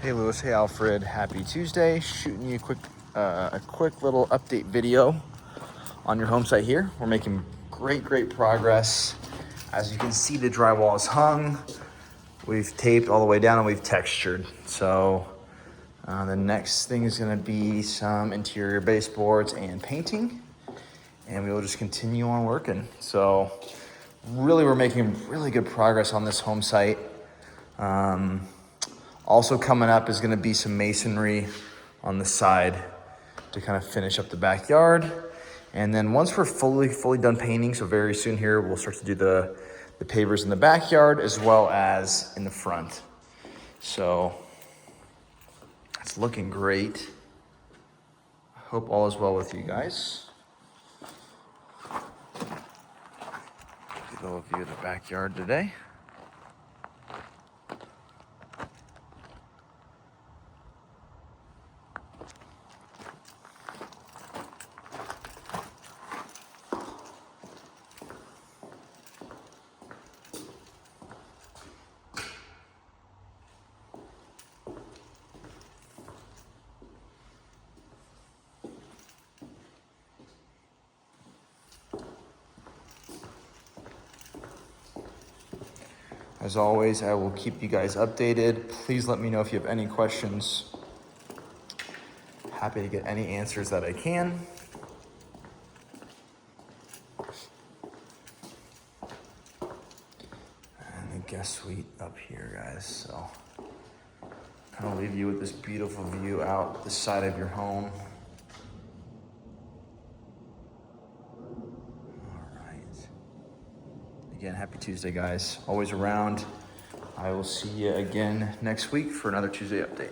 Hey Lewis, hey Alfred, happy Tuesday. Shooting you a quick little update video on your home site here. We're making great progress. As you can see, the drywall is hung. We've taped all the way down and we've textured. So the next thing is gonna be some interior baseboards and painting. And we will just continue on working. So really, we're making really good progress on this home site. Also coming up is gonna be some masonry on the side to kind of finish up the backyard. And then once we're fully done painting, so very soon here, we'll start to do the pavers in the backyard as well as in the front. So it's looking great. I hope all is well with you guys. Get a little view of the backyard today. As always, I will keep you guys updated. Please let me know if you have any questions. Happy to get any answers that I can. And the guest suite up here, guys. So kind of leave you with this beautiful view out the side of your home. Again, happy Tuesday, guys. Always around. I will see you again next week for another Tuesday update.